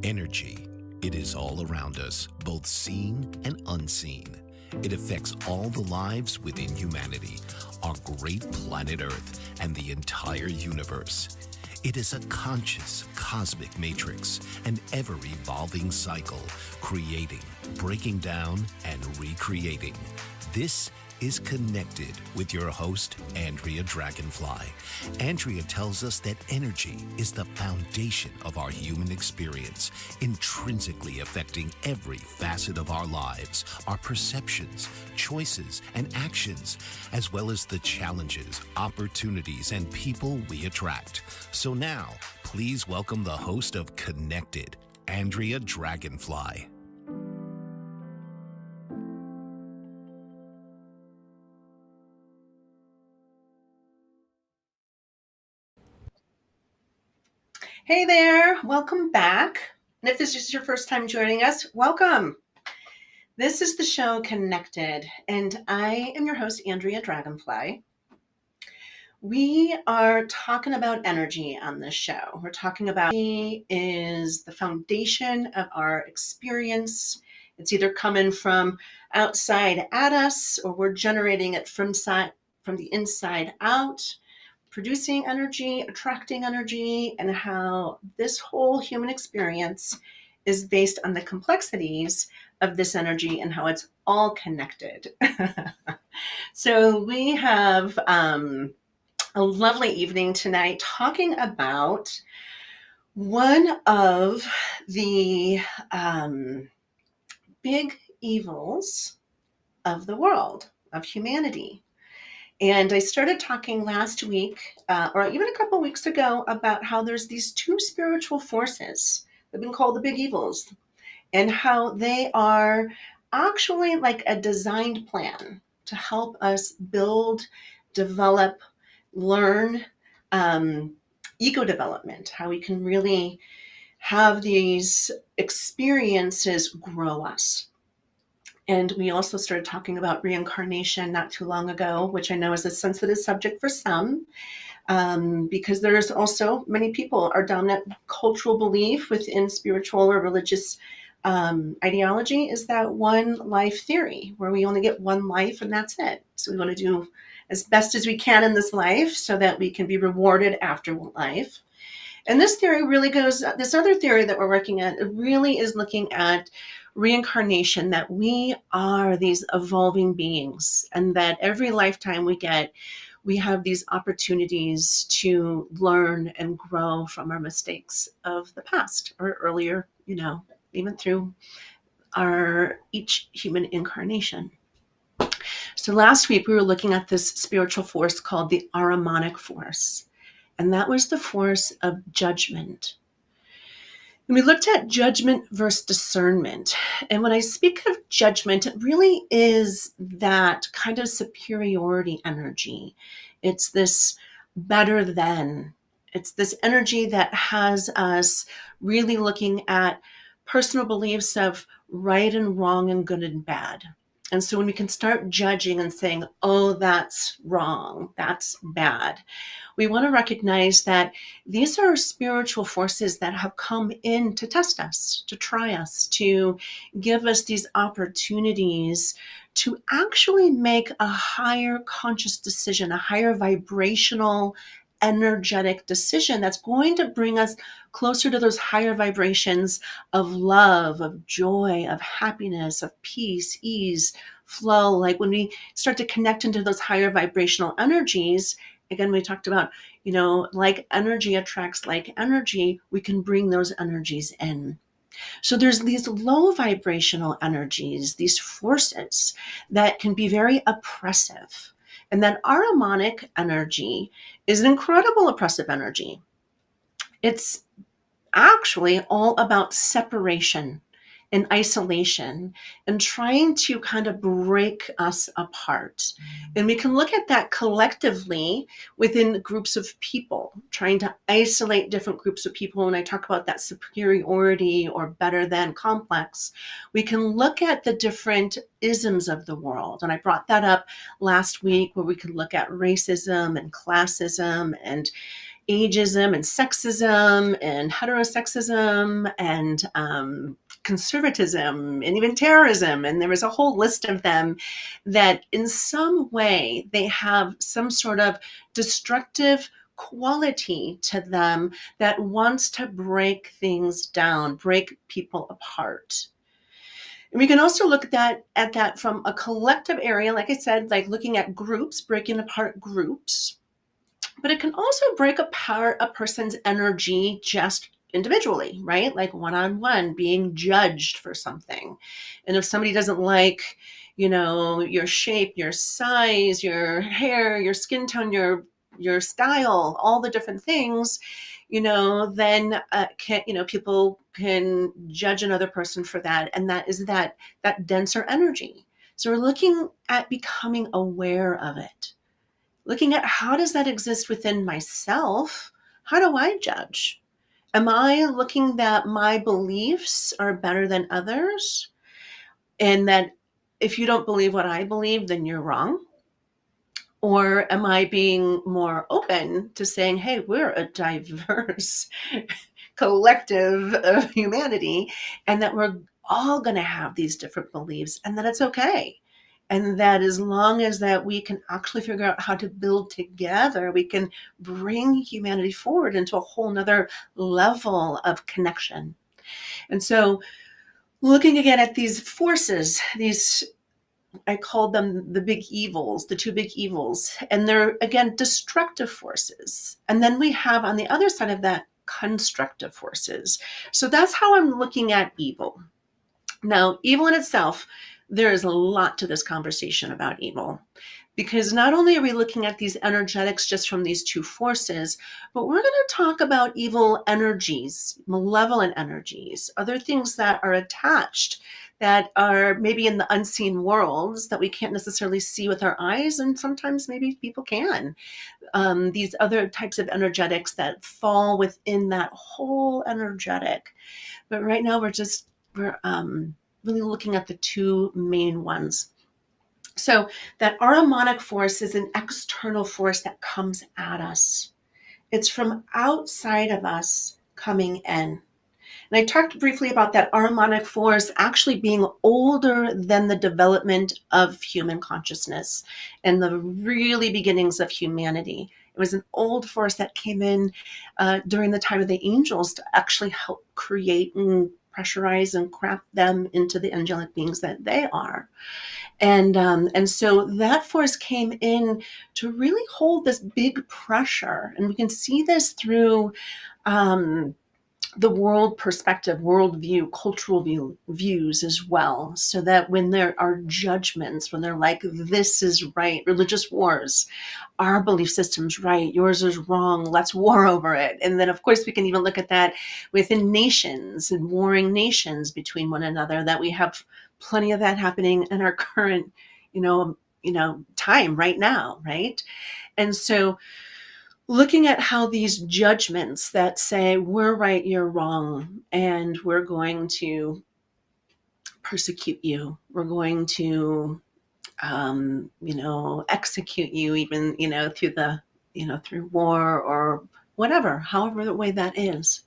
Energy. It is all around us, both seen and unseen. It affects all the lives within humanity, our great planet Earth, and the entire universe. It is a conscious, cosmic matrix, an ever-evolving cycle, creating, breaking down, and recreating. This is Connected with your host, Andrea Dragonfly. Andrea tells us that energy is the foundation of our human experience, intrinsically affecting every facet of our lives, our perceptions, choices, and actions, as well as the challenges, opportunities, and people we attract. So now, please welcome the host of Connected, Andrea Dragonfly. Hey there, welcome back. And if this is your first time joining us, welcome. This is the show Connected, and I am your host, Andrea Dragonfly. We are talking about energy on this show. We're talking about energy is the foundation of our experience. It's either coming from outside at us, or we're generating it from the inside out, producing energy, attracting energy, and how this whole human experience is based on the complexities of this energy and how it's all connected. So we have a lovely evening tonight talking about one of the big evils of the world, of humanity. And I started talking last week, or even a couple weeks ago, about how there's these two spiritual forces that have been called the big evils, and how they are actually like a designed plan to help us build, develop, learn ego development, how we can really have these experiences grow us. And we also started talking about reincarnation not too long ago, which I know is a sensitive subject for some, because there's also many people, our dominant cultural belief within spiritual or religious ideology is that one life theory, where we only get one life and that's it. So we want to do as best as we can in this life so that we can be rewarded after life. And this theory really goes, this other theory that we're working at, it really is looking at reincarnation, that we are these evolving beings, and that every lifetime we have these opportunities to learn and grow from our mistakes of the past or earlier, even through each human incarnation. So last week we were looking at this spiritual force called the Ahrimanic force. And that was the force of judgment. And we looked at judgment versus discernment. And when I speak of judgment, it really is that kind of superiority energy. It's this better than. It's this energy that has us really looking at personal beliefs of right and wrong and good and bad. And so when we can start judging and saying, oh, that's wrong, that's bad, we want to recognize that these are spiritual forces that have come in to test us, to try us, to give us these opportunities to actually make a higher conscious decision, a higher vibrational, energetic decision that's going to bring us closer to those higher vibrations of love, of joy, of happiness, of peace, ease, flow. Like when we start to connect into those higher vibrational energies, again, we talked about, like energy attracts like energy, we can bring those energies in. So there's these low vibrational energies, these forces that can be very oppressive. And that Ahrimanic energy is an incredible oppressive energy. It's actually all about separation and isolation and trying to kind of break us apart. And we can look at that collectively within groups of people, trying to isolate different groups of people. When I talk about that superiority or better than complex, we can look at the different isms of the world. And I brought that up last week, where we could look at racism and classism and ageism and sexism and heterosexism and conservatism and even terrorism. And there was a whole list of them that in some way they have some sort of destructive quality to them that wants to break things down, break people apart. And we can also look at that from a collective area, like I said, like looking at groups, breaking apart groups. But it can also break apart a person's energy just individually, right? Like one on one, being judged for something. And if somebody doesn't like, your shape, your size, your hair, your skin tone, your style, all the different things, then people can judge another person for that, and that is that denser energy. So we're looking at becoming aware of it, looking at how does that exist within myself? How do I judge? Am I looking that my beliefs are better than others, and that if you don't believe what I believe, then you're wrong? Or am I being more open to saying, hey, we're a diverse collective of humanity, and that we're all going to have these different beliefs, and that it's okay, and that as long as that we can actually figure out how to build together, we can bring humanity forward into a whole nother level of connection. And so looking again at these forces, these, I called them the big evils, the two big evils, and they're again destructive forces. And then we have on the other side of that constructive forces. So that's how I'm looking at evil. Now, evil in itself, there is a lot to this conversation about evil, because not only are we looking at these energetics just from these two forces, but we're going to talk about evil energies, malevolent energies, other things that are attached, that are maybe in the unseen worlds that we can't necessarily see with our eyes, and sometimes maybe people can. These other types of energetics that fall within that whole energetic. But right now we're really looking at the two main ones. So that ahrimanic force is an external force that comes at us. It's from outside of us coming in. And I talked briefly about that ahrimanic force actually being older than the development of human consciousness and the really beginnings of humanity. It was an old force that came in during the time of the angels to actually help create and pressurize and craft them into the angelic beings that they are. And so that force came in to really hold this big pressure. And we can see this through the world perspective, worldview, cultural views as well. So that when there are judgments, when they're like, this is right, religious wars, our belief system's right, yours is wrong, let's war over it. And then, of course, we can even look at that within nations and warring nations between one another, that we have plenty of that happening in our current, time right now, right? And so looking at how these judgments that say we're right, you're wrong, and we're going to persecute you, we're going to execute you, even through war or whatever, however the way that is.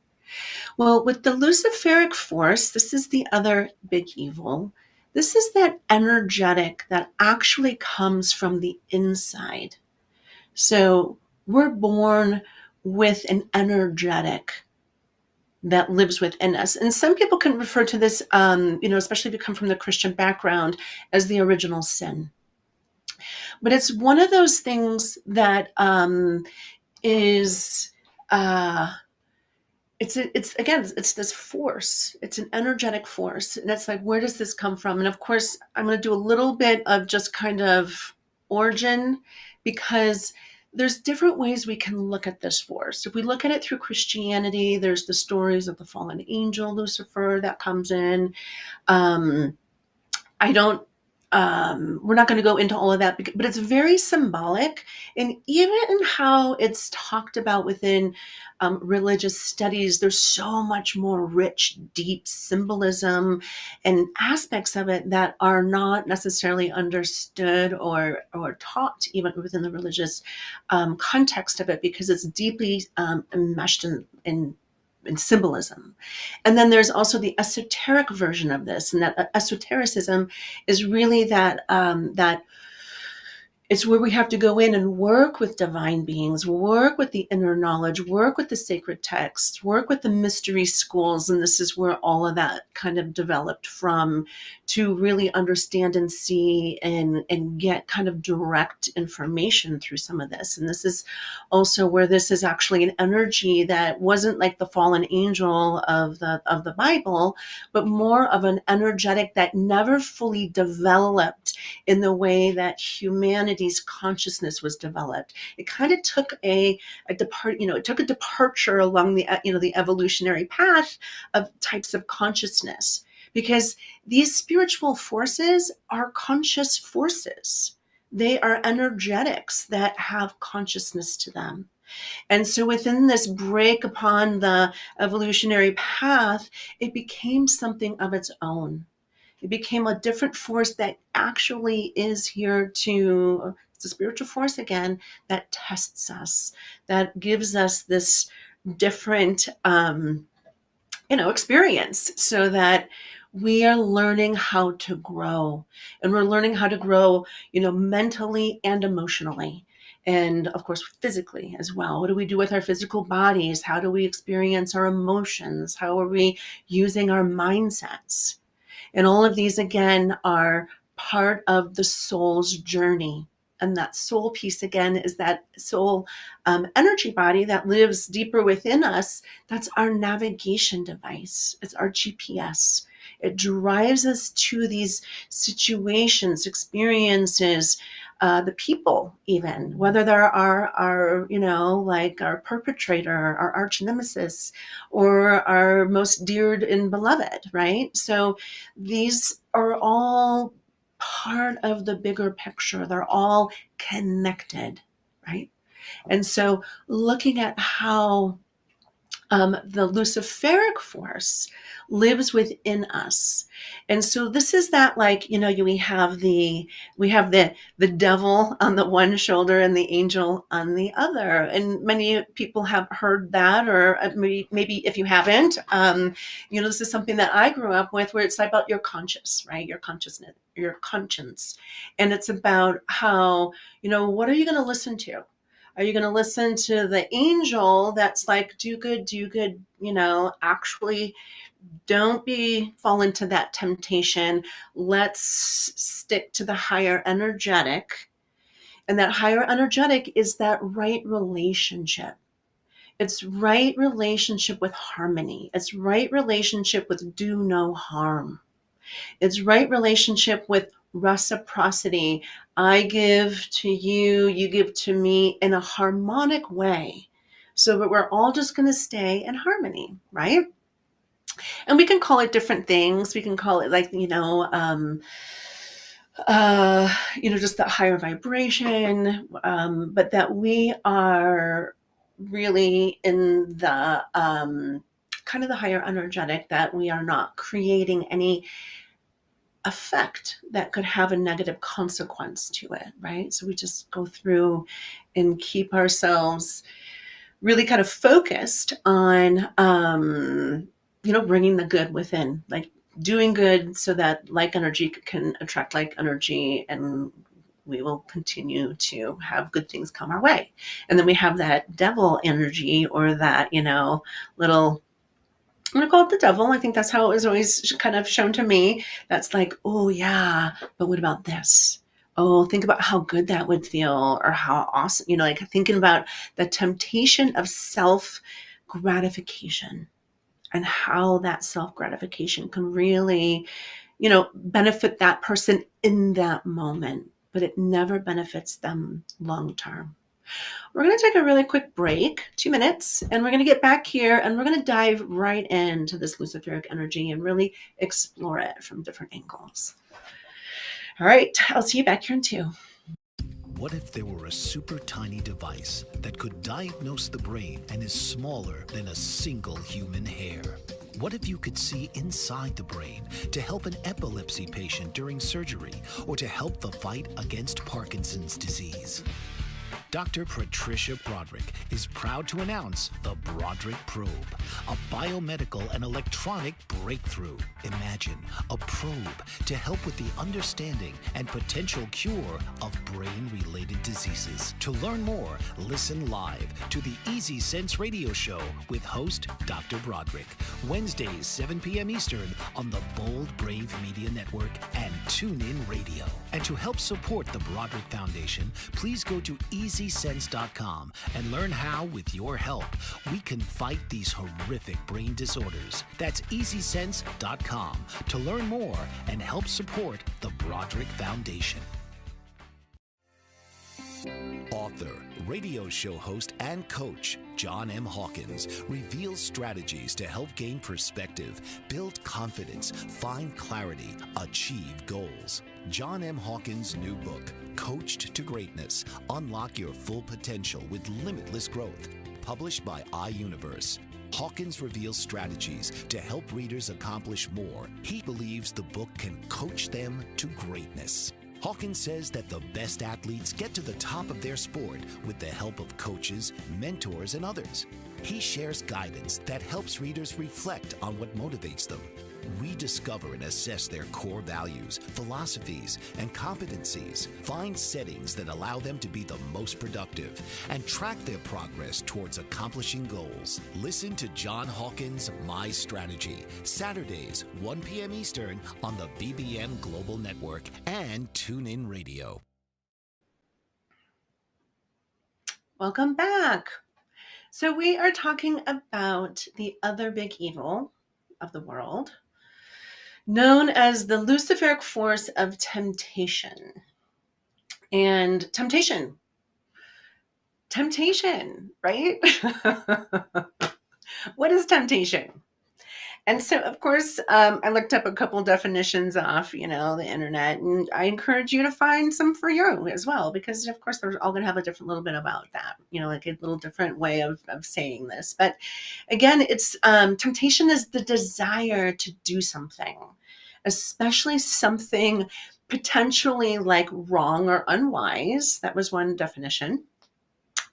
Well, with the luciferic force, this is the other big evil. This is that energetic that actually comes from the inside. So we're born with an energetic that lives within us. And some people can refer to this, especially if you come from the Christian background, as the original sin. But it's one of those things that is, it's this force. It's an energetic force. And it's like, where does this come from? And of course, I'm going to do a little bit of just kind of origin, because there's different ways we can look at this force. If we look at it through Christianity, there's the stories of the fallen angel, Lucifer, that comes in. I don't we're not going to go into all of that, but it's very symbolic. And even in how it's talked about within religious studies, there's so much more rich, deep symbolism and aspects of it that are not necessarily understood or taught even within the religious context of it, because it's deeply enmeshed in symbolism. And then there's also the esoteric version of this, and that esotericism is really that it's where we have to go in and work with divine beings, work with the inner knowledge, work with the sacred texts, work with the mystery schools. And this is where all of that kind of developed from, to really understand and see and get kind of direct information through some of this. And this is also where this is actually an energy that wasn't like the fallen angel of the Bible, but more of an energetic that never fully developed in the way that humanity's consciousness was developed. It kind of took a departure along the evolutionary path of types of consciousness, because these spiritual forces are conscious forces. They are energetics that have consciousness to them. And so within this break upon the evolutionary path, it became something of its own. It became a different force that actually is here to, it's a spiritual force again, that tests us, that gives us this different, experience, so that we are learning how to grow. And we're learning how to grow, mentally and emotionally. And of course, physically as well. What do we do with our physical bodies? How do we experience our emotions? How are we using our mindsets? And all of these, again, are part of the soul's journey. And that soul piece, again, is that soul energy body that lives deeper within us. That's our navigation device. It's our GPS. It drives us to these situations, experiences, the people, even, whether they're our perpetrator, our arch nemesis, or our most dear and beloved, right? So these are all part of the bigger picture. They're all connected, right? And so looking at how the Luciferic force lives within us. And so this is that, we have the devil on the one shoulder and the angel on the other. And many people have heard that, or maybe if you haven't, this is something that I grew up with, where it's about your conscious, right? Your consciousness, your conscience. And it's about how, what are you going to listen to? Are you going to listen to the angel that's like, do good, actually don't fall into that temptation. Let's stick to the higher energetic. And that higher energetic is that right relationship. It's right relationship with harmony. It's right relationship with do no harm. It's right relationship with reciprocity. I give to you, you give to me, in a harmonic way, so that we're all just going to stay in harmony, right? And we can call it different things. We can call it just that higher vibration, but that we are really in the kind of the higher energetic, that we are not creating any effect that could have a negative consequence to it, right? So we just go through and keep ourselves really kind of focused on, bringing the good within, like doing good, so that like energy can attract like energy, and we will continue to have good things come our way. And then we have that devil energy, or that, little, I'm going to call it the devil. I think that's how it was always kind of shown to me. That's like, oh yeah, but what about this? Oh, think about how good that would feel, or how awesome, like thinking about the temptation of self gratification, and how that self gratification can really, benefit that person in that moment, but it never benefits them long term. We're going to take a really quick break, 2 minutes, and we're going to get back here, and we're going to dive right into this Luciferic energy and really explore it from different angles. All right, I'll see you back here in 2. What if there were a super tiny device that could diagnose the brain and is smaller than a single human hair? What if you could see inside the brain to help an epilepsy patient during surgery or to help the fight against Parkinson's disease? Dr. Patricia Broderick is proud to announce the Broderick Probe, a biomedical and electronic breakthrough. Imagine a probe to help with the understanding and potential cure of brain-related diseases. To learn more, listen live to the Easy Sense radio show with host Dr. Broderick, Wednesdays 7 p.m. Eastern on the Bold Brave Media Network and TuneIn Radio. And to help support the Broderick Foundation, please go to EasySense.com and learn how, with your help, we can fight these horrific brain disorders. That's EasySense.com to learn more and help support the Broderick Foundation. Author, radio show host, and coach John M. Hawkins reveals strategies to help gain perspective, build confidence, find clarity, achieve goals. John M. Hawkins' new book, Coached to Greatness, Unlock Your Full Potential with Limitless Growth, published by iUniverse. Hawkins reveals strategies to help readers accomplish more. He believes the book can coach them to greatness. Hawkins says that the best athletes get to the top of their sport with the help of coaches, mentors, and others. He shares guidance that helps readers reflect on what motivates them. Rediscover and assess their core values, philosophies, and competencies. Find settings that allow them to be the most productive and track their progress towards accomplishing goals. Listen to John Hawkins' My Strategy, Saturdays, 1 p.m. Eastern on the BBM Global Network and TuneIn Radio. Welcome back. So we are talking about the other big evil of the world, known as the Luciferic force of temptation. And temptation, right? What is temptation? And so, of course, I looked up a couple definitions off, the internet, and I encourage you to find some for you as well, because, of course, they're all going to have a different little bit about that, like a little different way of saying this. But again, it's temptation is the desire to do something, especially something potentially like wrong or unwise. That was one definition.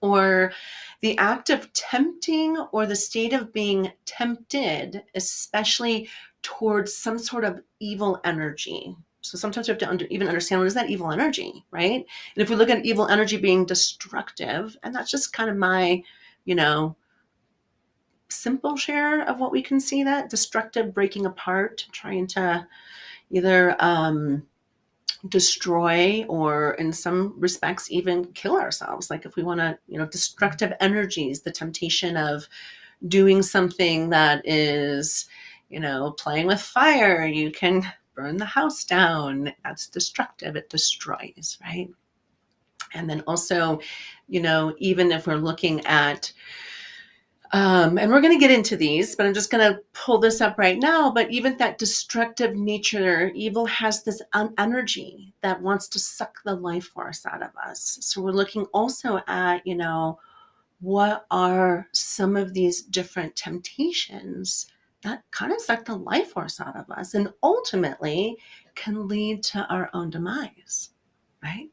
Or the act of tempting or the state of being tempted, especially towards some sort of evil energy. So sometimes we have to even understand, what is that evil energy, right? And if we look at evil energy being destructive, and that's just kind of my, simple share of what we can see, that destructive, breaking apart, trying to either destroy or in some respects even kill ourselves. Like if we want to, destructive energies, the temptation of doing something that is, playing with fire, you can burn the house down. That's destructive. It destroys, right? And then also, even if we're looking at and we're going to get into these, but I'm just going to pull this up right now. But even that destructive nature, evil has this energy that wants to suck the life force out of us. So we're looking also at, what are some of these different temptations that kind of suck the life force out of us and ultimately can lead to our own demise, right?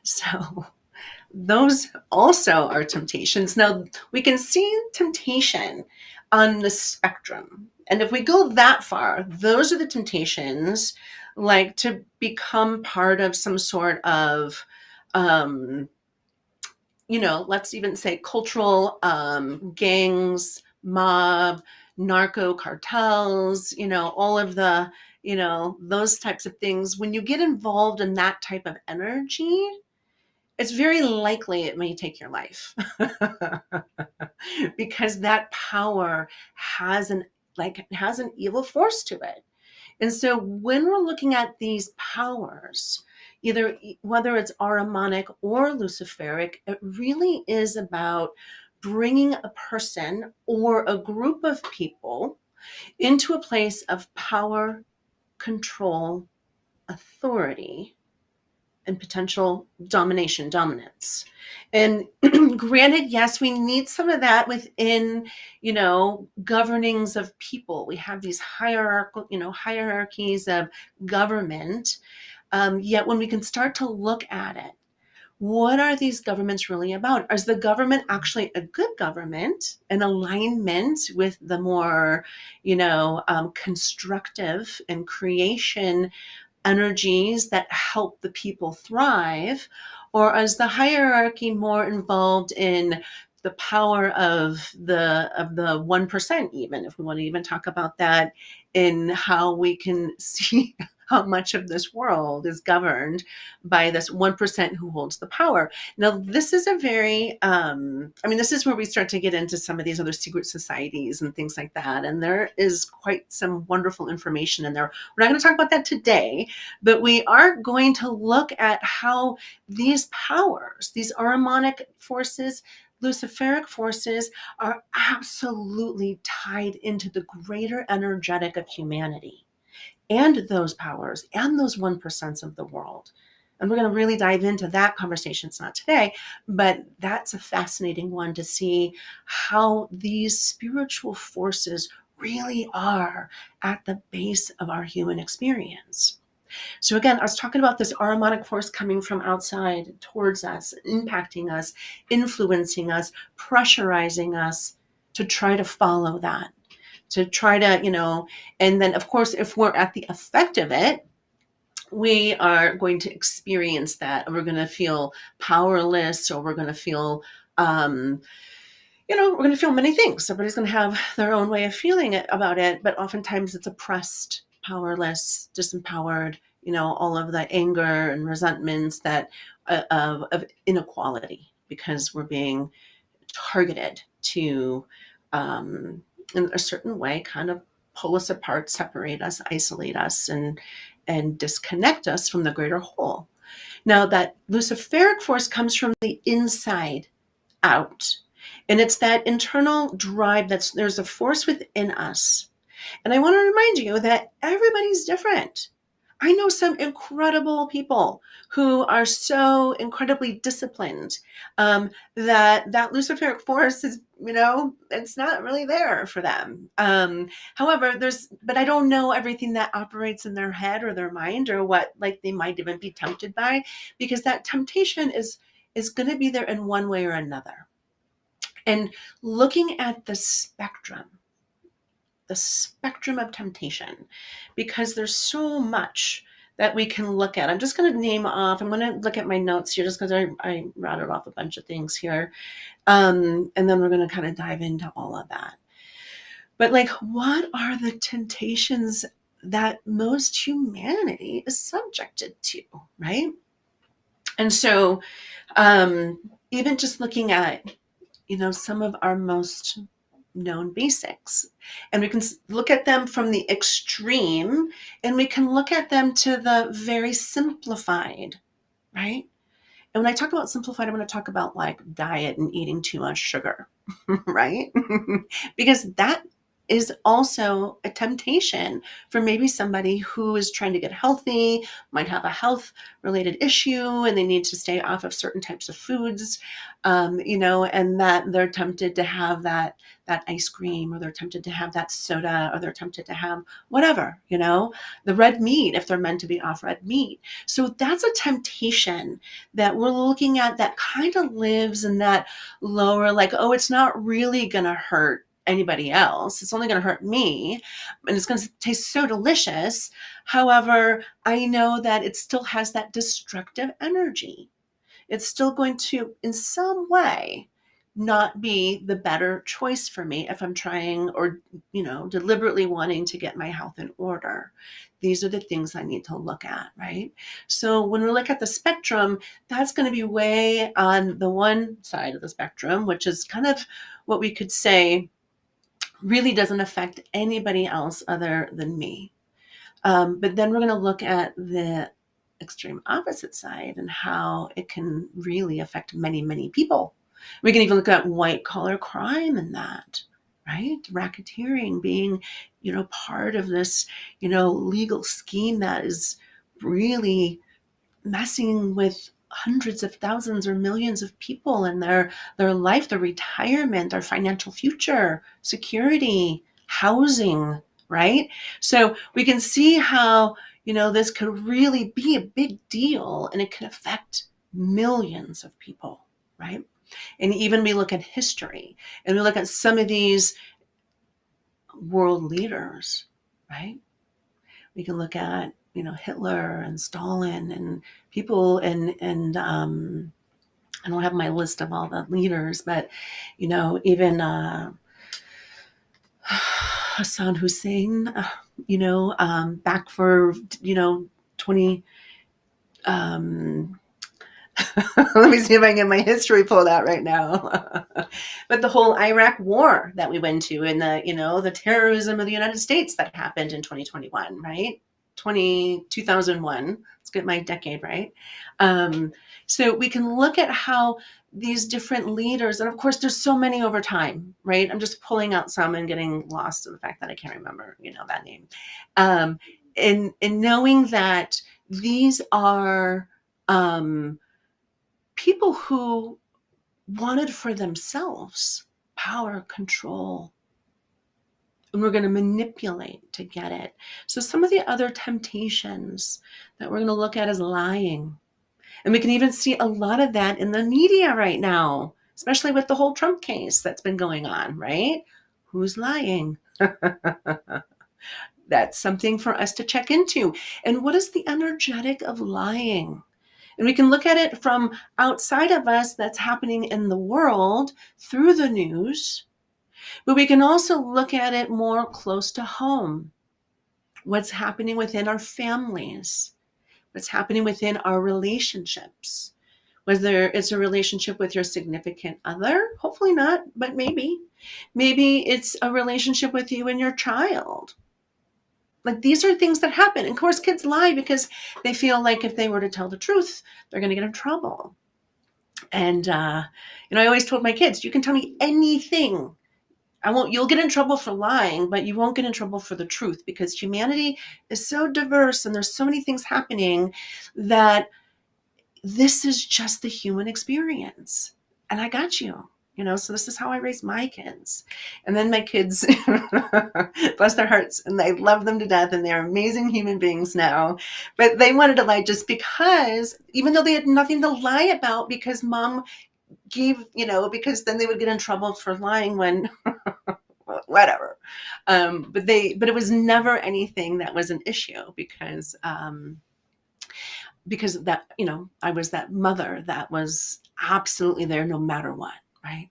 So those also are temptations. Now, we can see temptation on the spectrum. And if we go that far, those are the temptations, like to become part of some sort of, let's even say cultural gangs, mob, narco cartels, all of the, those types of things. When you get involved in that type of energy, it's very likely it may take your life because that power has an evil force to it. And so when we're looking at these powers, whether it's Ahrimanic or Luciferic, it really is about bringing a person or a group of people into a place of power, control, authority, and potential dominance. And granted, yes, we need some of that within, governings of people. We have these hierarchies of government. Yet when we can start to look at it, what are these governments really about? Is the government actually a good government, in alignment with the more, constructive and creation energies that help the people thrive? Or is the hierarchy more involved in the power of the 1%, even if we want to even talk about that, in how we can see how much of this world is governed by this 1% who holds the power? Now, this is a very, this is where we start to get into some of these other secret societies and things like that. And there is quite some wonderful information in there. We're not going to talk about that today, but we are going to look at how these powers, these Ahrimanic forces, Luciferic forces, are absolutely tied into the greater energetic of humanity and those powers and those 1% of the world. And we're going to really dive into that conversation. It's not today, but that's a fascinating one to see how these spiritual forces really are at the base of our human experience. So again, I was talking about this Ahrimanic force coming from outside towards us, impacting us, influencing us, pressurizing us to try to follow that, to try to, and then of course, if we're at the effect of it, we are going to experience that, and we're going to feel powerless, or we're going to feel, we're going to feel many things. Everybody's going to have their own way of feeling about it, but oftentimes it's oppressed, powerless, disempowered, all of the anger and resentments that of inequality, because we're being targeted to, in a certain way, kind of pull us apart, separate us, isolate us, and disconnect us from the greater whole. Now, that Luciferic force comes from the inside out. And it's that internal drive. There's a force within us. And I want to remind you that everybody's different. I know some incredible people who are so incredibly disciplined, that Luciferic force is, it's not really there for them. However, but I don't know everything that operates in their head or their mind, or what like they might even be tempted by, because that temptation is going to be there in one way or another. And looking at the spectrum of temptation, because there's so much that we can look at. I'm just going to name off, I'm going to look at my notes here, just because I routed off a bunch of things here. And then we're going to kind of dive into all of that. But what are the temptations that most humanity is subjected to, right? And so even just looking at, some of our most known basics, and we can look at them from the extreme, and we can look at them to the very simplified, right? And when I talk about simplified, I'm going to talk about diet and eating too much sugar, right? Because that is also a temptation for maybe somebody who is trying to get healthy, might have a health related issue, and they need to stay off of certain types of foods, and that they're tempted to have that ice cream, or they're tempted to have that soda, or they're tempted to have whatever, the red meat, if they're meant to be off red meat. So that's a temptation that we're looking at, that kind of lives in that lower, it's not really going to hurt anybody else. It's only going to hurt me, and it's going to taste so delicious. However, I know that it still has that destructive energy. It's still going to, in some way, not be the better choice for me if I'm trying, or, deliberately wanting to get my health in order. These are the things I need to look at, right? So when we look at the spectrum, that's going to be way on the one side of the spectrum, which is kind of what we could say really doesn't affect anybody else other than me. But then we're going to look at the extreme opposite side, and how it can really affect many, many people. We can even look at white collar crime in that, right? Racketeering being, part of this, legal scheme that is really messing with hundreds of thousands or millions of people and their life, their retirement, their financial future, security, housing, right? So we can see how, this could really be a big deal, and it could affect millions of people, right? And even we look at history and we look at some of these world leaders, right? We can look at, Hitler and Stalin and people I don't have my list of all the leaders, but, even Hassan Hussein, back for, 20, let me see if I can get my history pulled out right now. But the whole Iraq war that we went to, and the terrorism of the United States that happened in 2021, right? 2001. Let's get my decade right. So we can look at how these different leaders, and of course there's so many over time, right? I'm just pulling out some and getting lost in the fact that I can't remember, that name. And knowing that these are people who wanted for themselves power, control, and we're going to manipulate to get it. So some of the other temptations that we're going to look at is lying. And we can even see a lot of that in the media right now, especially with the whole Trump case that's been going on, right? Who's lying? That's something for us to check into. And what is the energetic of lying? And we can look at it from outside of us, that's happening in the world through the news, but we can also look at it more close to home. What's happening within our families, what's happening within our relationships, whether it's a relationship with your significant other, hopefully not, but maybe it's a relationship with you and your child. Like, these are things that happen. And of course, kids lie because they feel like if they were to tell the truth, they're going to get in trouble. And, I always told my kids, you can tell me anything. You'll get in trouble for lying, but you won't get in trouble for the truth, because humanity is so diverse and there's so many things happening that this is just the human experience. And I got you. So this is how I raised my kids. And then my kids, bless their hearts, and I love them to death, and they're amazing human beings now. But they wanted to lie just because, even though they had nothing to lie about, because mom gave, because then they would get in trouble for lying when, whatever. But it was never anything that was an issue, because that, I was that mother that was absolutely there no matter what. Right?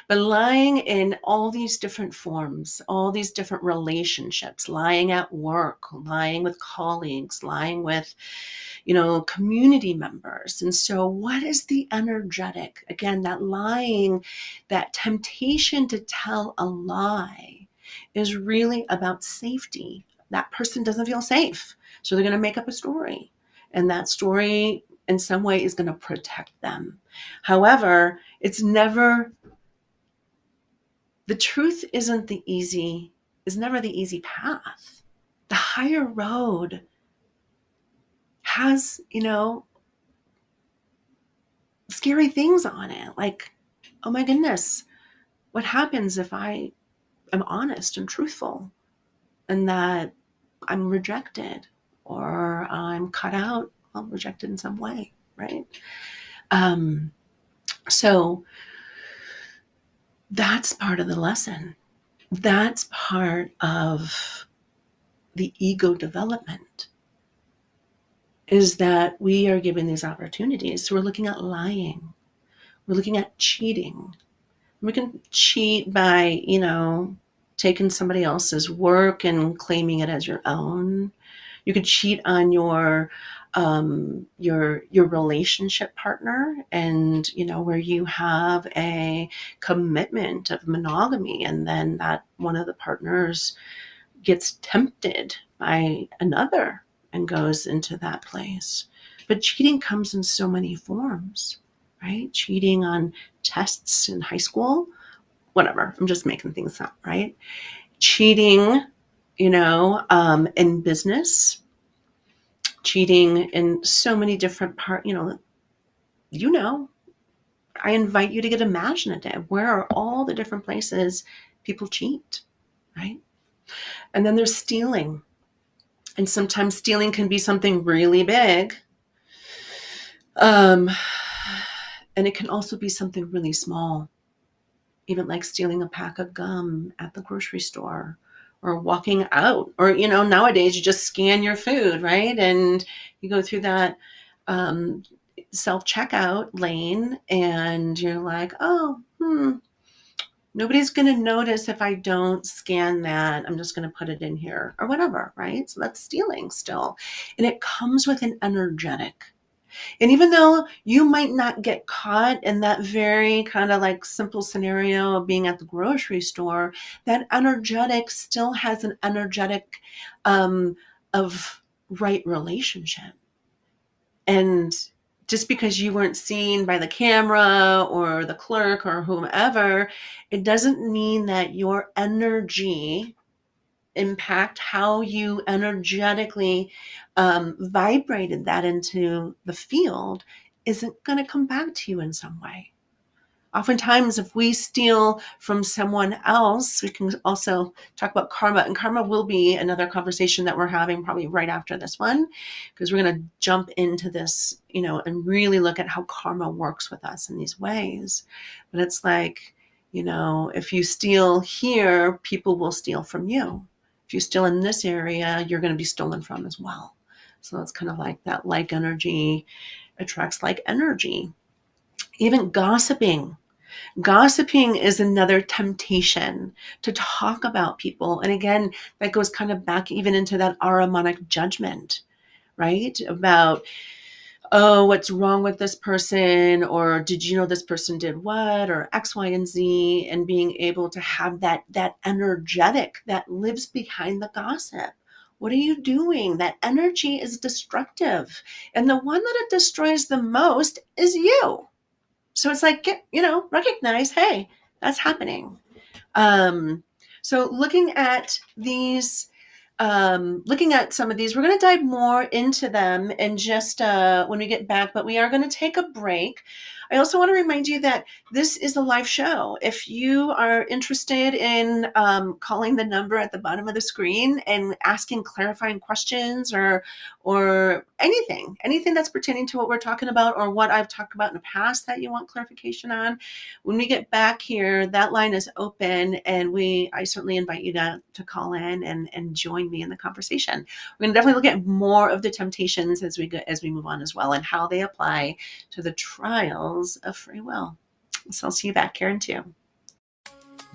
But lying in all these different forms, all these different relationships, lying at work, lying with colleagues, lying with, community members. And so what is the energetic? Again, that lying, that temptation to tell a lie is really about safety. That person doesn't feel safe, so they're going to make up a story. And that story in some way is going to protect them. However, it's never, the truth is never the easy path. The higher road has, scary things on it. Like, oh my goodness, what happens if I am honest and truthful and that I'm rejected or I'm cut out, rejected in some way, right? So that's part of the lesson. That's part of the ego development, is that we are given these opportunities. So we're looking at lying. We're looking at cheating. We can cheat by, taking somebody else's work and claiming it as your own. You could cheat on your relationship partner, and where you have a commitment of monogamy, and then that one of the partners gets tempted by another and goes into that place. But cheating comes in so many forms, right? Cheating on tests in high school, whatever, I'm just making things up, right? Cheating, in business, cheating in so many different parts. I invite you to get imaginative. Where are all the different places people cheat, right? And then there's stealing. And sometimes stealing can be something really big. And it can also be something really small, even like stealing a pack of gum at the grocery store or walking out. Or, nowadays you just scan your food, right? And you go through that self-checkout lane and you're like, nobody's going to notice if I don't scan that. I'm just going to put it in here or whatever, right? So that's stealing still. And it comes with an energetic. And even though you might not get caught in that very kind of like simple scenario of being at the grocery store, that energetic still has an energetic of right relationship. And just because you weren't seen by the camera or the clerk or whomever, it doesn't mean that your energy impact how you energetically vibrated that into the field isn't going to come back to you in some way. Oftentimes, if we steal from someone else, we can also talk about karma. And karma will be another conversation that we're having probably right after this one, because we're going to jump into this, and really look at how karma works with us in these ways. But it's like, if you steal here, people will steal from you. If you steal in this area, you're going to be stolen from as well. So it's kind of like that like energy attracts like energy. Even gossiping. Gossiping is another temptation to talk about people. And again, that goes kind of back even into that Ahrimanic judgment, right? About, what's wrong with this person? Or did you know this person did what? Or X, Y, and Z. And being able to have that energetic that lives behind the gossip. What are you doing? That energy is destructive. And the one that it destroys the most is you. So it's like, recognize, hey, that's happening. So looking at these, looking at some of these, we're going to dive more into them in just when we get back, but we are going to take a break. I also want to remind you that this is a live show. If you are interested in calling the number at the bottom of the screen and asking clarifying questions or anything that's pertaining to what we're talking about or what I've talked about in the past that you want clarification on, when we get back here, that line is open, and I certainly invite you to call in and join me in the conversation. We're going to definitely look at more of the temptations as we move on as well, and how they apply to the trials of free will. So I'll see you back here in 2.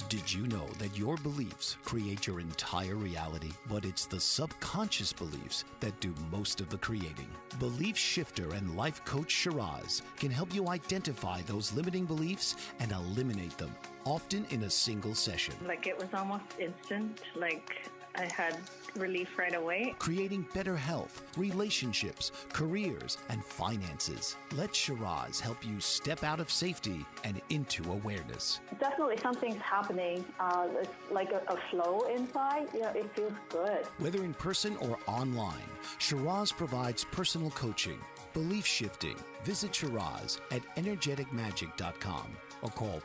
Did you know that your beliefs create your entire reality, but it's the subconscious beliefs that do most of the creating? Belief shifter and life coach Shiraz can help you identify those limiting beliefs and eliminate them, often in a single session. Like, it was almost instant. Like, I had relief right away. Creating better health, relationships, careers, and finances. Let Shiraz help you step out of safety and into awareness. Definitely something's happening. It's like a flow inside. It feels good. Whether in person or online, Shiraz provides personal coaching, belief shifting. Visit Shiraz at energeticmagic.com or call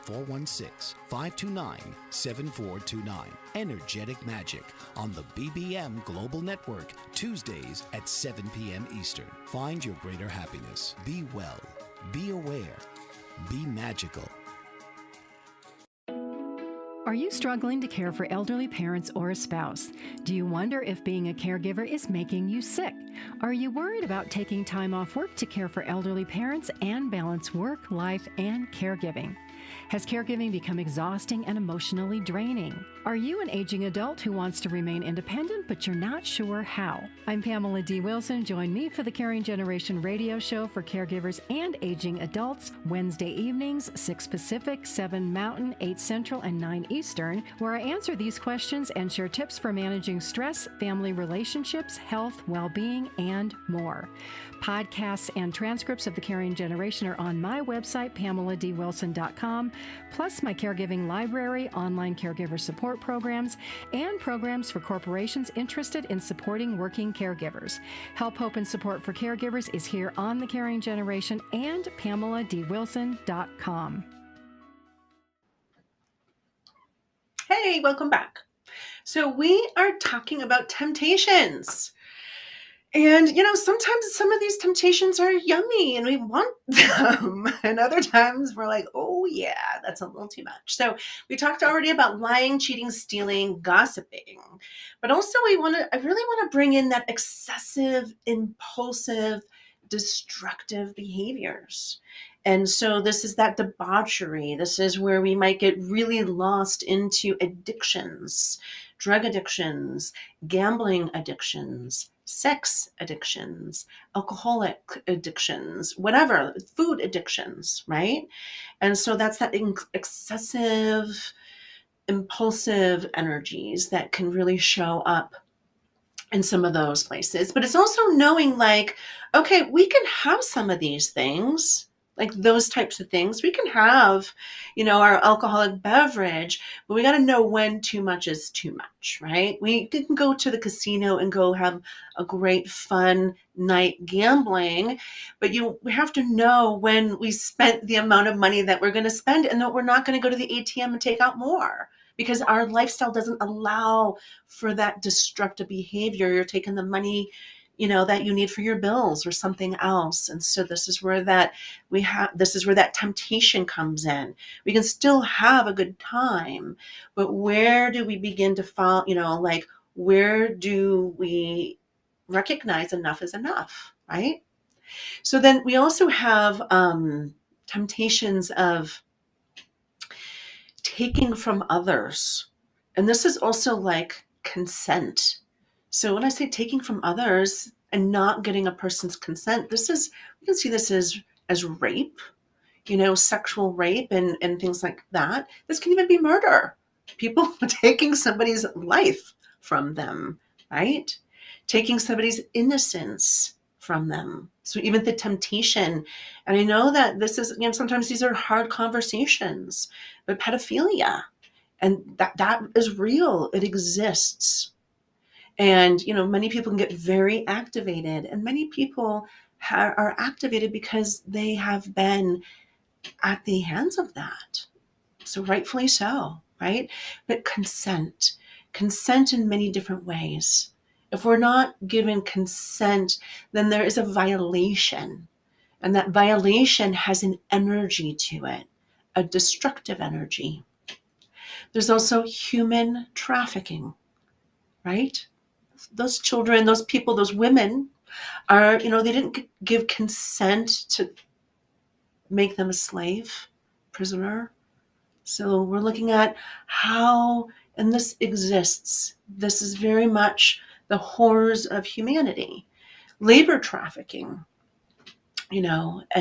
416-529-7429. Energetic Magic on the BBM Global Network, Tuesdays at 7 p.m. Eastern. Find your greater happiness. Be well. Be aware. Be magical. Are you struggling to care for elderly parents or a spouse? Do you wonder if being a caregiver is making you sick? Are you worried about taking time off work to care for elderly parents and balance work, life, and caregiving? Has caregiving become exhausting and emotionally draining? Are you an aging adult who wants to remain independent, but you're not sure how? I'm Pamela D. Wilson. Join me for the Caring Generation radio show for caregivers and aging adults, Wednesday evenings, 6 Pacific, 7 Mountain, 8 Central, and 9 Eastern, where I answer these questions and share tips for managing stress, family relationships, health, well-being, and more. Podcasts and transcripts of the Caring Generation are on my website, PamelaDWilson.com, plus my caregiving library, online caregiver support support programs, and programs for corporations interested in supporting working caregivers. Help, Hope, and Support for Caregivers is here on The Caring Generation and PamelaDWilson.com. Hey, welcome back. So we are talking about temptations. And, sometimes some of these temptations are yummy and we want them. And other times we're like, oh, yeah, that's a little too much. So we talked already about lying, cheating, stealing, gossiping. But also I really want to bring in that excessive, impulsive, destructive behaviors. And so this is that debauchery. This is where we might get really lost into addictions, drug addictions, gambling addictions, sex addictions, alcoholic addictions, whatever, food addictions, right? And so that's that excessive, impulsive energies that can really show up in some of those places. But it's also knowing like, okay, we can have some of these things, like those types of things. We can have, our alcoholic beverage, but we got to know when too much is too much, right? We can go to the casino and go have a great fun night gambling, but we have to know when we spent the amount of money that we're going to spend and that we're not going to go to the ATM and take out more. Because our lifestyle doesn't allow for that destructive behavior. You're taking the money, that you need for your bills or something else. And so this is where that temptation comes in. We can still have a good time, but where do we begin to fall, where do we recognize enough is enough, right? So then we also have temptations of taking from others. And this is also like consent. So when I say taking from others and not getting a person's consent, we can see this as rape, sexual rape and things like that. This can even be murder. People taking somebody's life from them, right? Taking somebody's innocence from them. So even the temptation, and I know that this is, sometimes these are hard conversations, but pedophilia, and that is real. It exists. And, many people can get very activated, and many people are activated because they have been at the hands of that. So rightfully so, right? But consent in many different ways. If we're not given consent, then there is a violation. And that violation has an energy to it, a destructive energy. There's also human trafficking, right? Those children, those people, those women are, they didn't give consent to make them a slave, prisoner. So we're looking at how, and this exists. This is very much the horrors of humanity. Labor trafficking, and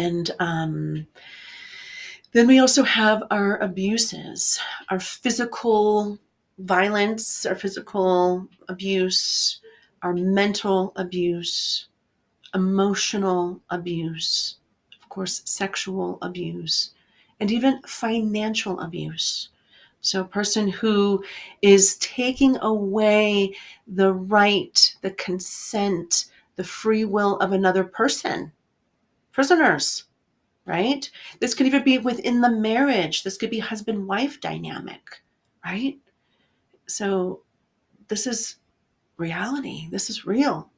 then we also have our abuses, our physical violence, our physical abuse, our mental abuse, emotional abuse, of course, sexual abuse, and even financial abuse. So a person who is taking away the right, the consent, the free will of another person. Prisoners, right? This could even be within the marriage. This could be husband-wife dynamic, right? So this is reality. This is real.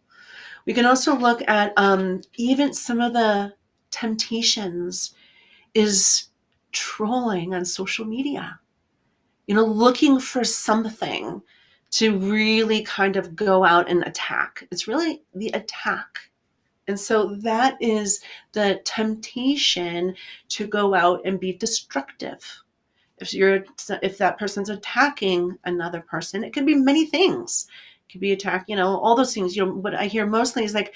We can also look at even some of the temptations is trolling on social media. Looking for something to really kind of go out and attack. It's really the attack. And so that is the temptation to go out and be destructive. If that person's attacking another person, it could be many things. It could be attack, all those things. What I hear mostly is like,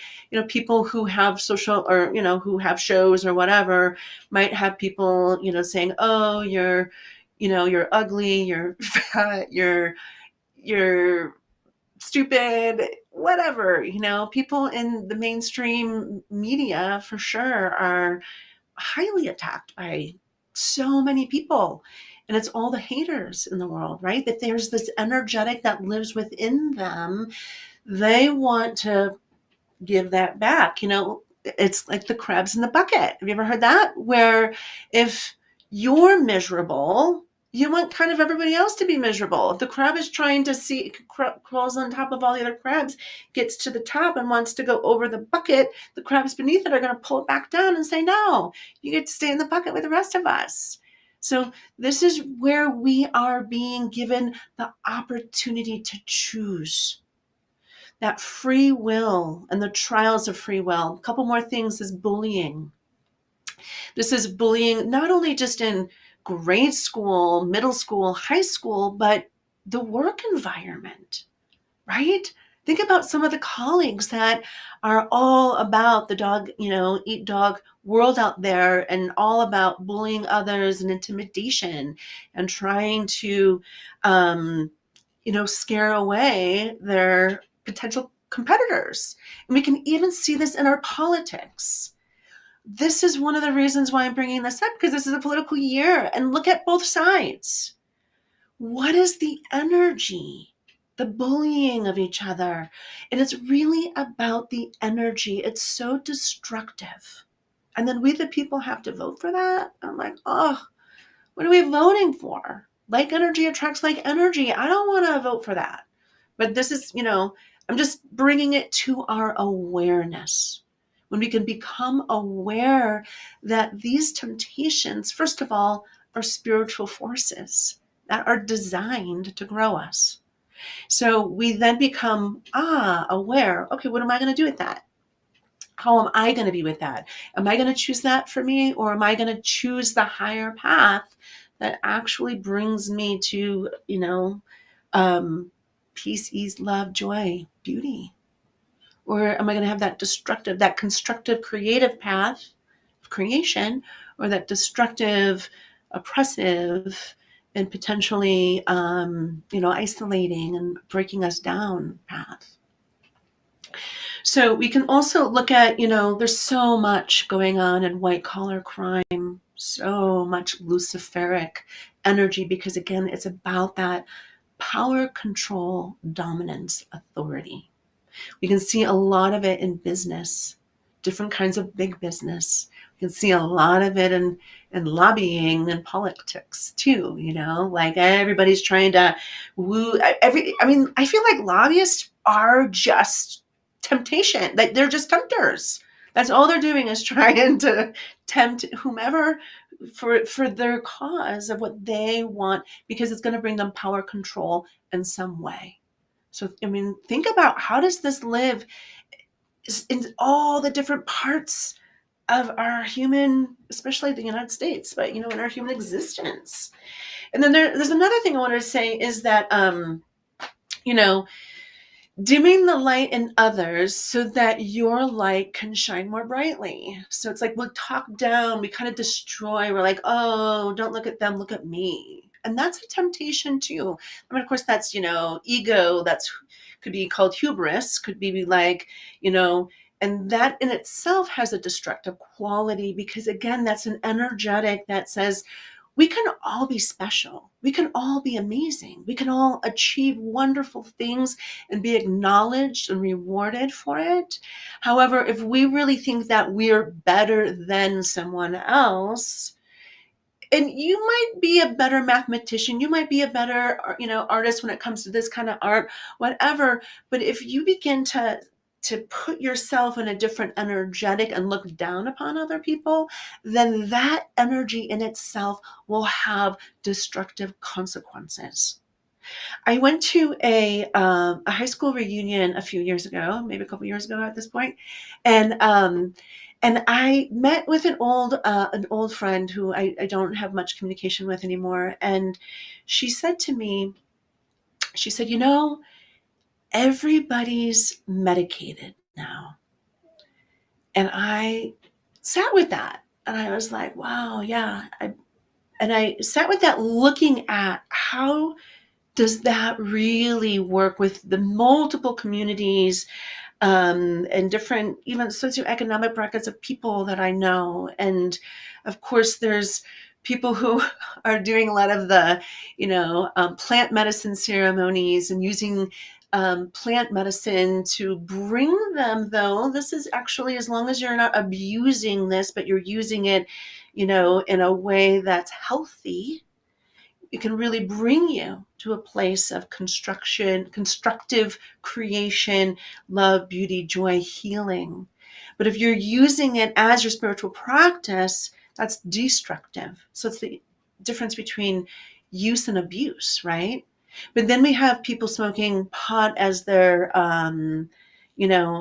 people who have social or, who have shows or whatever might have people, saying, oh, you're ugly, you're fat, you're stupid, whatever. People in the mainstream media for sure are highly attacked by so many people. And it's all the haters in the world, right? That there's this energetic that lives within them. They want to give that back. It's like the crabs in the bucket. Have you ever heard that? Where if you're miserable, you want kind of everybody else to be miserable. If the crab is trying to see, crawls on top of all the other crabs, gets to the top and wants to go over the bucket, the crabs beneath it are going to pull it back down and say, no, you get to stay in the bucket with the rest of us. So this is where we are being given the opportunity to choose. That free will and the trials of free will. A couple more things is bullying. This is bullying not only just in grade school, middle school, high school, but the work environment, right? Think about some of the colleagues that are all about the dog, eat dog world out there, and all about bullying others and intimidation and trying to, scare away their potential competitors. And we can even see this in our politics. This is one of the reasons why I'm bringing this up, because this is a political year, and look at both sides. What is the energy? The bullying of each other. And it's really about the energy. It's so destructive. And then we, the people, have to vote for that. I'm like, oh, what are we voting for? Like energy attracts like energy. I don't want to vote for that. But this is, I'm just bringing it to our awareness. When we can become aware that these temptations, first of all, are spiritual forces that are designed to grow us. So we then become, aware. Okay, what am I going to do with that? How am I going to be with that? Am I going to choose that for me? Or am I going to choose the higher path that actually brings me to, peace, ease, love, joy, beauty? Or am I going to have that constructive, creative path of creation, or that destructive, oppressive, and potentially, isolating and breaking us down path? So we can also look at, there's so much going on in white collar crime, so much Luciferic energy, because again, it's about that power, control, dominance, authority. We can see a lot of it in business, different kinds of big business. We can see a lot of it in lobbying and politics too, like everybody's trying to woo I feel like lobbyists are just temptation. Like they're just tempters. That's all they're doing, is trying to tempt whomever for their cause of what they want, because it's going to bring them power, control in some way. So, think about, how does this live in all the different parts of our human, especially the United States, but, in our human existence. And then there's another thing I wanted to say is that, dimming the light in others so that your light can shine more brightly. So it's like we'll talk down, we kind of destroy. We're like, oh, don't look at them, look at me. And that's a temptation too. Of course, that's, ego. Could be called hubris, could be like, and that in itself has a destructive quality, because again, that's an energetic that says, we can all be special. We can all be amazing. We can all achieve wonderful things and be acknowledged and rewarded for it. However, if we really think that we're better than someone else, and you might be a better mathematician, you might be a better, artist when it comes to this kind of art, whatever. But if you begin to put yourself in a different energetic and look down upon other people, then that energy in itself will have destructive consequences. I went to a high school reunion a few years ago, maybe a couple years ago at this point, and I met with an old friend who I don't have much communication with anymore, and she said to me, everybody's medicated now. And I sat with that, and I was like, wow, yeah. And I sat with that, looking at how does that really work with the multiple communities and different, even socioeconomic brackets of people that I know. And of course, there's people who are doing a lot of the, plant medicine ceremonies and using plant medicine to bring them, though, this is actually, as long as you're not abusing this, but you're using it, in a way that's healthy, it can really bring you to a place of constructive creation, love, beauty, joy, healing. But if you're using it as your spiritual practice, that's destructive. So it's the difference between use and abuse, right? But then we have people smoking pot as their,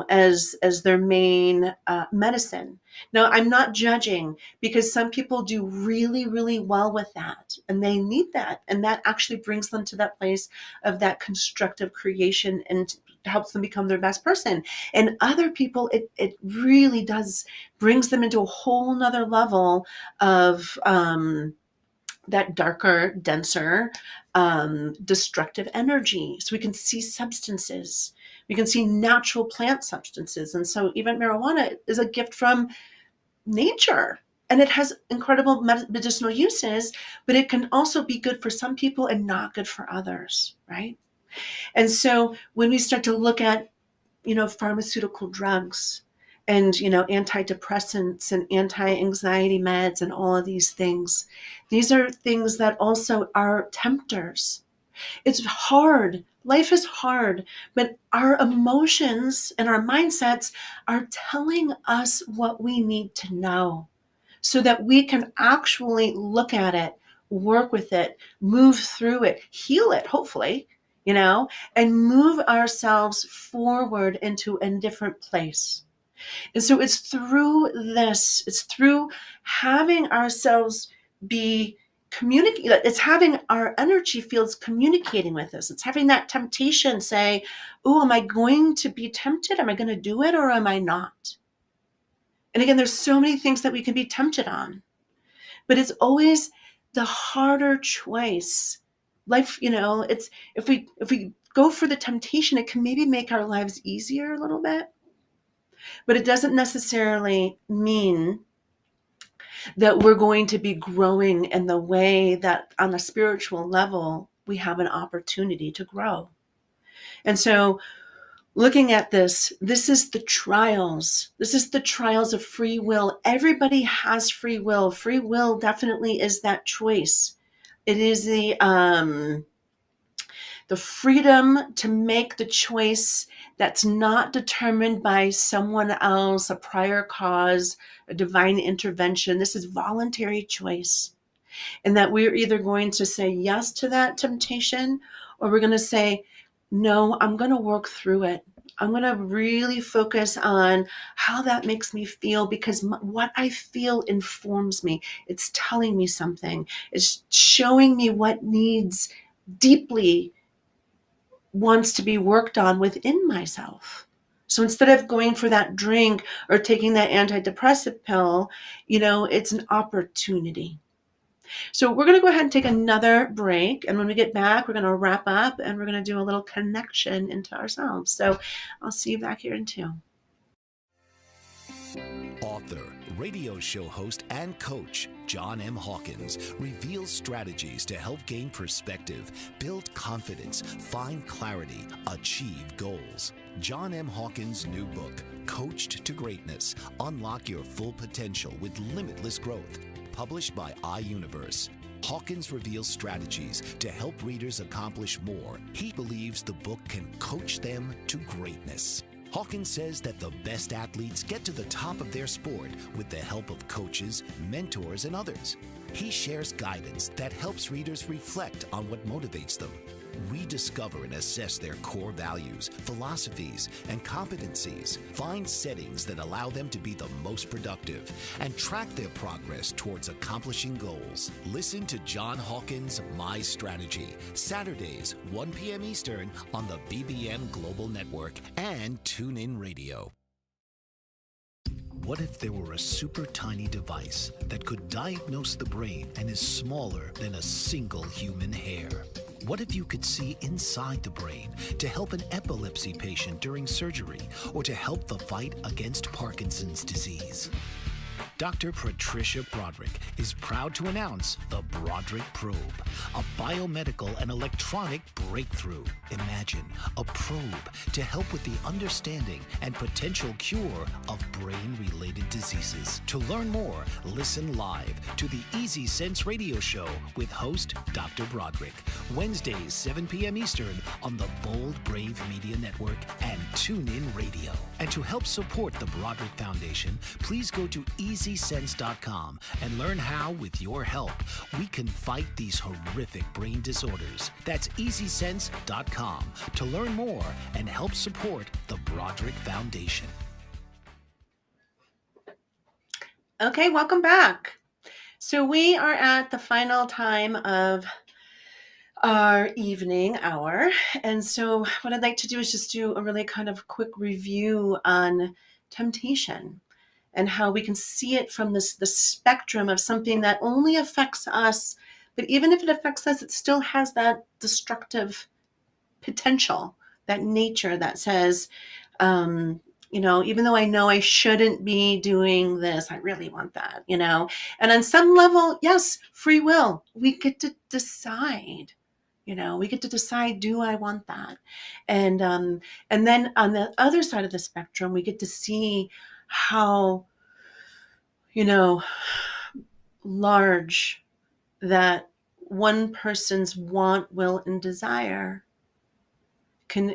as their main medicine. Now, I'm not judging, because some people do really, really well with that, and they need that. And that actually brings them to that place of that constructive creation and helps them become their best person. And other people, it really does brings them into a whole nother level of that darker, denser, destructive energy. So we can see substances. We can see natural plant substances. And so even marijuana is a gift from nature. And it has incredible medicinal uses, but it can also be good for some people and not good for others, right? And so when we start to look at, pharmaceutical drugs and, antidepressants and anti-anxiety meds and all of these things, these are things that also are tempters. It's hard. Life is hard, but our emotions and our mindsets are telling us what we need to know so that we can actually look at it, work with it, move through it, heal it, hopefully, and move ourselves forward into a different place. And so it's through this, it's through having ourselves be communicate. It's having our energy fields communicating with us. It's having that temptation say, oh, am I going to be tempted? Am I going to do it, or am I not? And again, there's so many things that we can be tempted on, but it's always the harder choice. Life, it's if we go for the temptation, it can maybe make our lives easier a little bit, but it doesn't necessarily mean that we're going to be growing in the way that on a spiritual level, we have an opportunity to grow. And so looking at this is the trials. This is the trials of free will. Everybody has free will. Free will definitely is that choice. It is the freedom to make the choice that's not determined by someone else, a prior cause, a divine intervention. This is voluntary choice. And that we're either going to say yes to that temptation, or we're going to say, no, I'm going to work through it. I'm going to really focus on how that makes me feel, because what I feel informs me. It's telling me something. It's showing me what needs deeply wants to be worked on within myself. So instead of going for that drink or taking that antidepressant pill, it's an opportunity. So we're going to go ahead and take another break. And when we get back, we're going to wrap up and we're going to do a little connection into ourselves. So I'll see you back here in 2. Author, radio show host, and coach John M. Hawkins reveals strategies to help gain perspective, build confidence, find clarity, achieve goals. John M. Hawkins' new book, Coached to Greatness, Unlock Your Full Potential with Limitless Growth, published by iUniverse. Hawkins reveals strategies to help readers accomplish more. He believes the book can coach them to greatness. Hawkins says that the best athletes get to the top of their sport with the help of coaches, mentors, and others. He shares guidance that helps readers reflect on what motivates them, rediscover and assess their core values, philosophies, and competencies, find settings that allow them to be the most productive, and track their progress towards accomplishing goals. Listen to John Hawkins' My Strategy, Saturdays, 1 p.m. Eastern on the BBM Global Network and TuneIn Radio. What if there were a super tiny device that could diagnose the brain and is smaller than a single human hair? What if you could see inside the brain to help an epilepsy patient during surgery or to help the fight against Parkinson's disease? Dr. Patricia Broderick is proud to announce the Broderick Probe, a biomedical and electronic breakthrough. Imagine a probe to help with the understanding and potential cure of brain-related diseases. To learn more, listen live to the Easy Sense radio show with host Dr. Broderick, Wednesdays 7 p.m. Eastern on the Bold Brave Media Network and TuneIn Radio. And to help support the Broderick Foundation, please go to EasySense.com and learn how, with your help, we can fight these horrific brain disorders. That's EasySense.com to learn more and help support the Broderick Foundation. Okay, welcome back. So we are at the final time of our evening hour. And so what I'd like to do is just do a really kind of quick review on temptation and how we can see it from the spectrum of something that only affects us. But even if it affects us, it still has that destructive potential, that nature that says, even though I know I shouldn't be doing this, I really want that, And on some level, yes, free will. We get to decide. We get to decide, do I want that? And then on the other side of the spectrum, we get to see how, large that one person's want, will, and desire can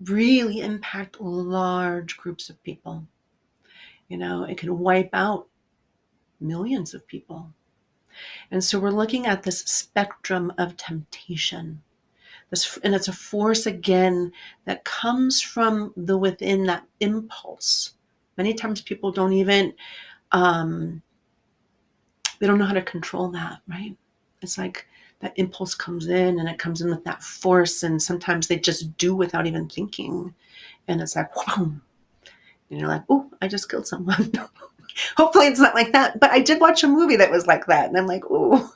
really impact large groups of people. It can wipe out millions of people. And so we're looking at this spectrum of temptation. And it's a force, again, that comes from the within, that impulse. Many times people don't even, they don't know how to control that, right? It's like that impulse comes in and it comes in with that force. And sometimes they just do without even thinking. And it's like, wow. And you're like, oh, I just killed someone. Hopefully it's not like that. But I did watch a movie that was like that. And I'm like, oh,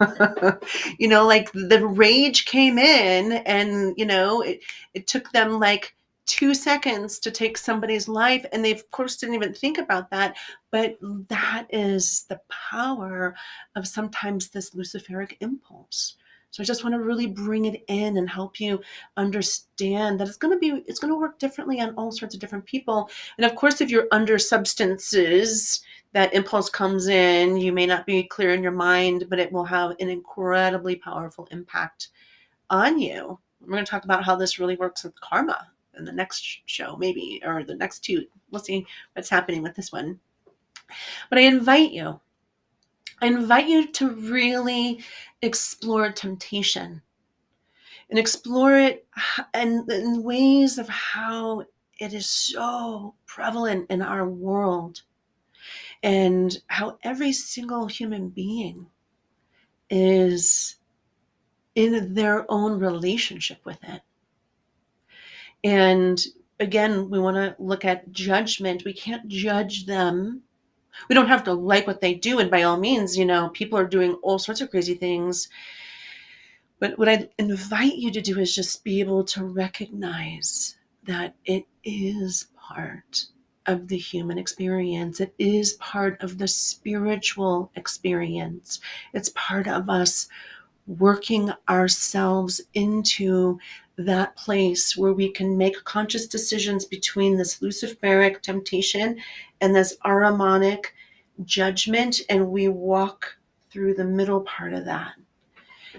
like the rage came in and, it took them like 2 seconds to take somebody's life. And they, of course, didn't even think about that. But that is the power of sometimes this Luciferic impulse. So I just want to really bring it in and help you understand that it's going to work differently on all sorts of different people. And of course, if you're under substances, that impulse comes in, you may not be clear in your mind, but it will have an incredibly powerful impact on you. We're going to talk about how this really works with karma in the next show, maybe, or the next two. We'll see what's happening with this one. But I invite you to really explore temptation and explore it in ways of how it is so prevalent in our world and how every single human being is in their own relationship with it. And again, we want to look at judgment. We can't judge them. We don't have to like what they do. And by all means, people are doing all sorts of crazy things. But what I invite you to do is just be able to recognize that it is part of the human experience. It is part of the spiritual experience. It's part of us working ourselves into that place where we can make conscious decisions between this Luciferic temptation and this Ahrimanic judgment, and we walk through the middle part of that,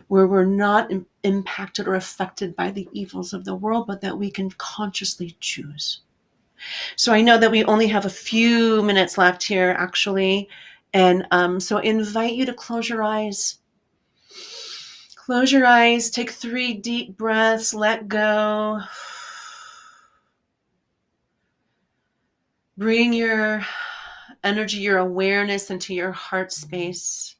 where we're not impacted or affected by the evils of the world, but that we can consciously choose. So I know that we only have a few minutes left here, actually, and so I invite you to close your eyes. Close your eyes, take 3 deep breaths, let go. Bring your energy, your awareness into your heart space.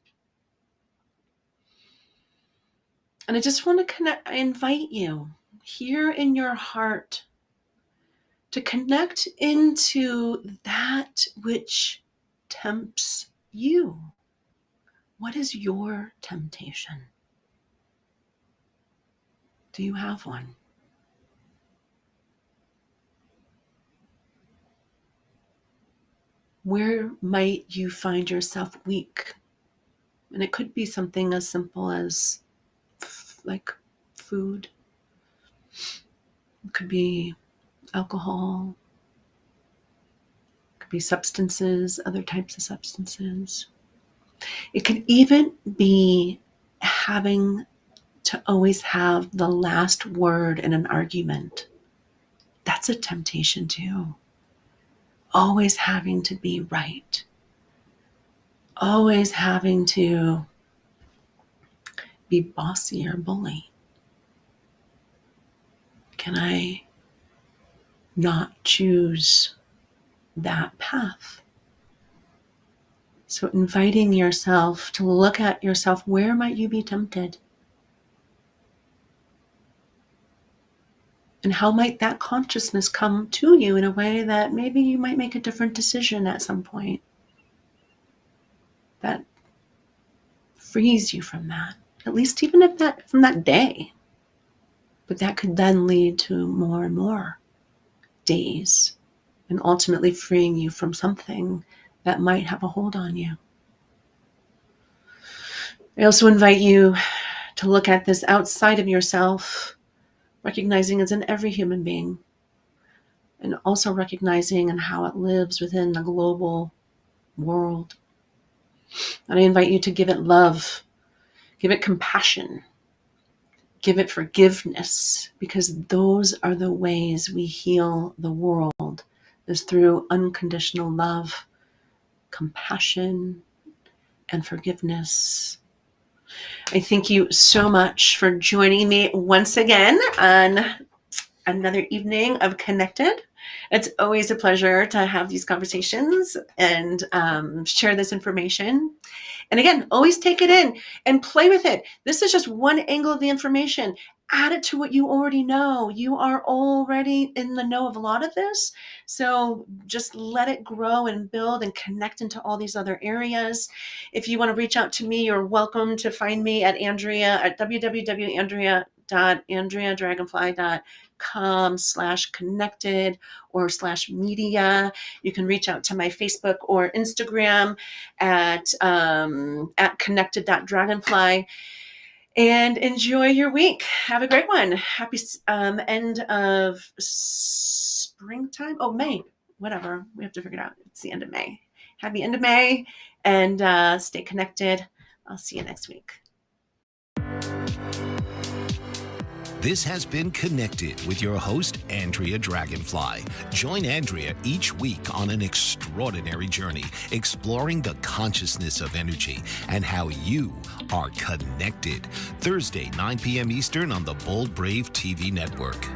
And I just want to I invite you here in your heart to connect into that which tempts you. What is your temptation? Do you have one? Where might you find yourself weak? And it could be something as simple as like food. It could be alcohol. It could be substances, other types of substances. It could even be having to always have the last word in an argument. That's a temptation too. Always having to be right. Always having to be bossy or bully. Can I not choose that path? So inviting yourself to look at yourself, where might you be tempted? And how might that consciousness come to you in a way that maybe you might make a different decision at some point that frees you from that, at least even if that from that day. But that could then lead to more and more days and ultimately freeing you from something that might have a hold on you. I also invite you to look at this outside of yourself, recognizing it's in every human being, and also recognizing and how it lives within the global world. And I invite you to give it love, give it compassion, give it forgiveness, because those are the ways we heal the world, is through unconditional love, compassion, and forgiveness. I thank you so much for joining me once again on another evening of Connected. It's always a pleasure to have these conversations and share this information. And again, always take it in and play with it. This is just one angle of the information. Add it to what you already know. You are already in the know of a lot of this. So just let it grow and build and connect into all these other areas. If you want to reach out to me, you're welcome to find me at Andrea at www.andreadragonfly.com/connected or /media. You can reach out to my Facebook or Instagram at connected.dragonfly. And enjoy your week. Have a great one. Happy end of springtime. Oh, May. Whatever. We have to figure it out. It's the end of May. Happy end of May. And stay connected. I'll see you next week. This has been Connected with your host, Andrea Dragonfly. Join Andrea each week on an extraordinary journey, exploring the consciousness of energy and how you are connected. Thursday, 9 p.m. Eastern on the Bold Brave TV network.